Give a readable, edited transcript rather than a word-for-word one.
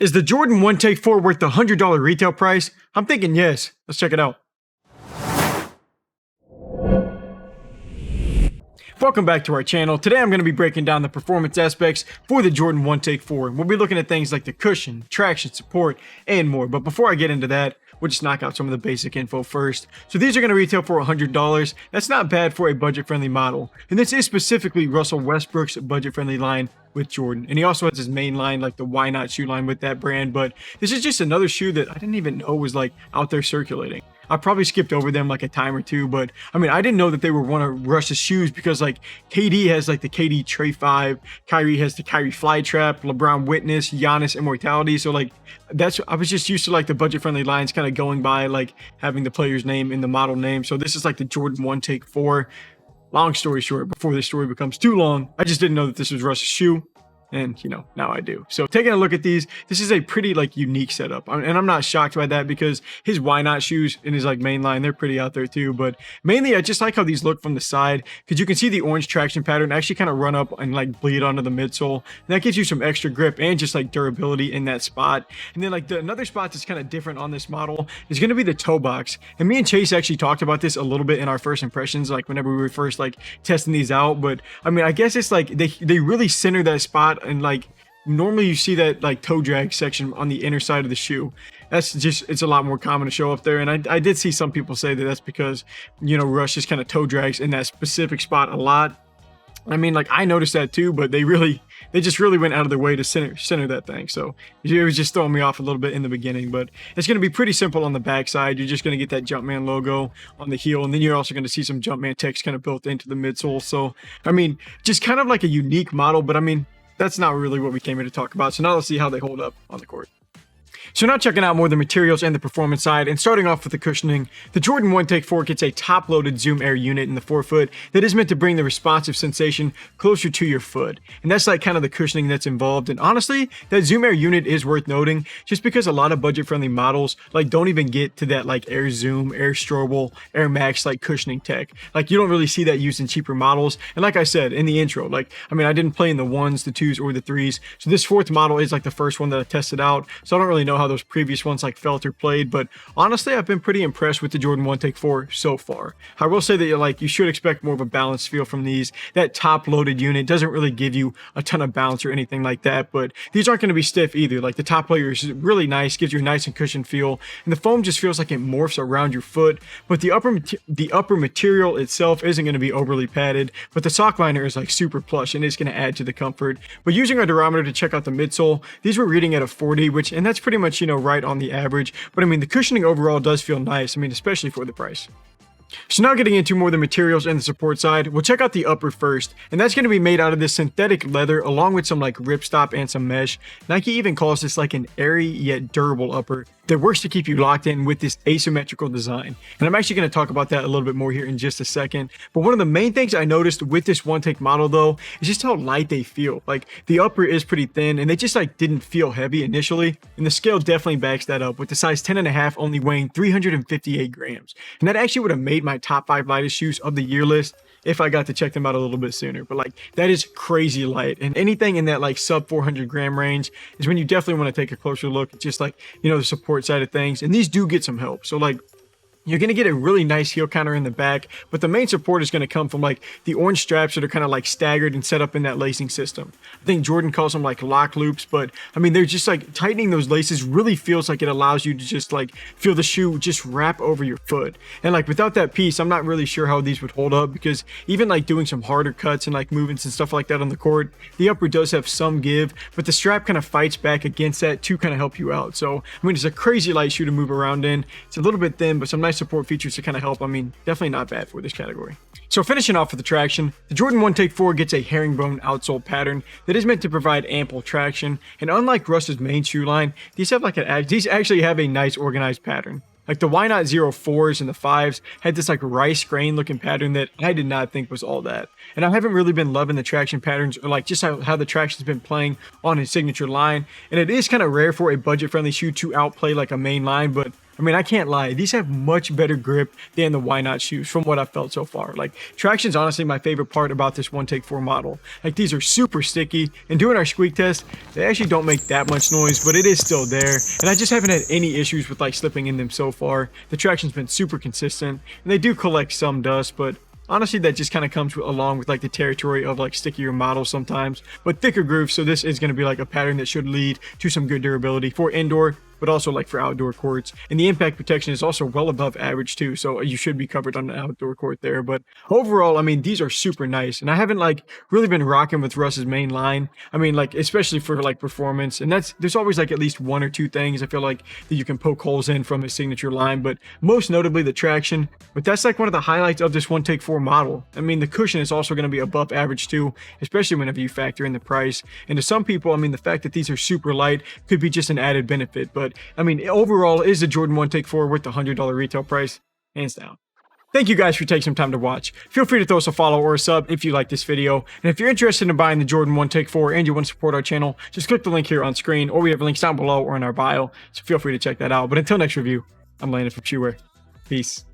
Is the Jordan 1 Take 4 worth the $100 retail price? I'm thinking yes. Let's check it out. Welcome back to our channel. Today I'm going to be breaking down the performance aspects for the Jordan 1 Take 4. We'll be looking at things like the cushion, traction, support, and more. But before I get into that, we'll just knock out some of the basic info first. So these are going to retail for $100. That's not bad for a budget-friendly model. And this is specifically Russell Westbrook's budget-friendly line with Jordan. And he also has his main line, like the Why Not shoe line with that brand. But this is just another shoe that I didn't even know was like out there circulating. I probably skipped over them like a time or two, but I mean, I didn't know that they were one of Russ's shoes because like KD has like the KD Tray 5, Kyrie has the Kyrie Fly Trap, LeBron Witness, Giannis Immortality. So like I was just used to like the budget-friendly lines kind of going by like having the player's name in the model name. So this is like the Jordan 1 Take 4. Long story short, before this story becomes too long, I just didn't know that this was Russ's shoe. And, you know, now I do. So taking a look at these, this is a pretty like unique setup. And I'm not shocked by that because his Why Not shoes in his like main line, they're pretty out there too. But mainly I just like how these look from the side because you can see the orange traction pattern actually kind of run up and like bleed onto the midsole. And that gives you some extra grip and just like durability in that spot. And then like another spot that's kind of different on this model is going to be the toe box. And me and Chase actually talked about this a little bit in our first impressions, like whenever we were first like testing these out. But I mean, I guess it's like they really center that spot. And like normally you see that like toe drag section on the inner side of the shoe. That's just, it's a lot more common to show up there. And I did see some people say that that's because, you know, Rush just kind of toe drags in that specific spot a lot. I mean, like I noticed that too, but they just really went out of their way to center that thing. So it was just throwing me off a little bit in the beginning, but it's going to be pretty simple on the backside. You're just going to get that Jumpman logo on the heel. And then you're also going to see some Jumpman text kind of built into the midsole. So, I mean, just kind of like a unique model, but I mean, that's not really what we came here to talk about. So now let's see how they hold up on the court. So now checking out more of the materials and the performance side, and starting off with the cushioning, the Jordan 1 Take 4 gets a top-loaded Zoom Air unit in the forefoot that is meant to bring the responsive sensation closer to your foot. And that's like kind of the cushioning that's involved. And honestly, that Zoom Air unit is worth noting just because a lot of budget-friendly models like don't even get to that like Air Zoom, Air Strobel, Air Max like cushioning tech. Like you don't really see that used in cheaper models. And like I said in the intro, like, I mean, I didn't play in the 1s, the 2s, or the 3s. So this fourth model is like the first one that I tested out. So I don't really know how those previous ones like felt or played, but honestly I've been pretty impressed with the Jordan 1 Take 4 so far. I will say that like you should expect more of a balanced feel from these. That top loaded unit doesn't really give you a ton of bounce or anything like that, but these aren't going to be stiff either. Like the top layer is really nice, gives you a nice and cushioned feel, and the foam just feels like it morphs around your foot. But the upper material itself isn't going to be overly padded, but the sock liner is like super plush and it's going to add to the comfort. But using our durometer to check out the midsole, these were reading at a 40, and that's pretty much, you know, right on the average. But I mean, the cushioning overall does feel nice. I mean, especially for the price. So now getting into more of the materials and the support side, we'll check out the upper first, and that's going to be made out of this synthetic leather along with some like ripstop and some mesh. Nike even calls this like an airy yet durable upper that works to keep you locked in with this asymmetrical design. And I'm actually going to talk about that a little bit more here in just a second. But one of the main things I noticed with this 1 Take model though is just how light they feel. Like the upper is pretty thin and they just like didn't feel heavy initially, and the scale definitely backs that up with the size 10.5 only weighing 358 grams. And that actually would have made my top 5 lightest shoes of the year list if I got to check them out a little bit sooner. But like that is crazy light, and anything in that like sub 400 gram range is when you definitely want to take a closer look at just like, you know, the support side of things. And these do get some help. So like you're going to get a really nice heel counter in the back, but the main support is going to come from like the orange straps that are kind of like staggered and set up in that lacing system. I think Jordan calls them like lock loops, but I mean, they're just like tightening those laces really feels like it allows you to just like feel the shoe just wrap over your foot. And like without that piece, I'm not really sure how these would hold up, because even like doing some harder cuts and like movements and stuff like that on the court, the upper does have some give, but the strap kind of fights back against that to kind of help you out. So I mean, it's a crazy light shoe to move around in. It's a little bit thin, but some nice support features to kind of help. I mean, definitely not bad for this category. So finishing off with the traction, the Jordan 1 Take 4 gets a herringbone outsole pattern that is meant to provide ample traction. And unlike Russ's main shoe line, these actually have a nice organized pattern. Like the Why Not 04s and the 5s had this like rice grain looking pattern that I did not think was all that. And I haven't really been loving the traction patterns, or like just how the traction's been playing on his signature line. And it is kind of rare for a budget friendly shoe to outplay like a main line, but I mean, I can't lie. These have much better grip than the Why Not shoes from what I've felt so far. Like, traction's honestly my favorite part about this One Take 4 model. Like, these are super sticky, and doing our squeak test, they actually don't make that much noise, but it is still there. And I just haven't had any issues with like slipping in them so far. The traction's been super consistent, and they do collect some dust, but honestly, that just kind of comes along with like the territory of like stickier models sometimes, but thicker grooves. So this is going to be like a pattern that should lead to some good durability for indoor, but also like for outdoor courts. And the impact protection is also well above average too, so you should be covered on an outdoor court there. But overall, I mean, these are super nice, and I haven't like really been rocking with Russ's main line. I mean, like especially for like performance, and there's always like at least one or two things I feel like that you can poke holes in from his signature line, but most notably the traction. But that's like one of the highlights of this One Take 4 model. I mean, the cushion is also going to be above average too, especially whenever you factor in the price. And to some people, I mean, the fact that these are super light could be just an added benefit. But I mean, overall, is the Jordan One Take 4 worth the $100 retail price? Hands down. Thank you guys for taking some time to watch. Feel free to throw us a follow or a sub if you like this video. And if you're interested in buying the Jordan One Take 4 and you want to support our channel, just click the link here on screen, or we have links down below or in our bio. So feel free to check that out. But until next review, I'm Landon from Shoewear. Peace.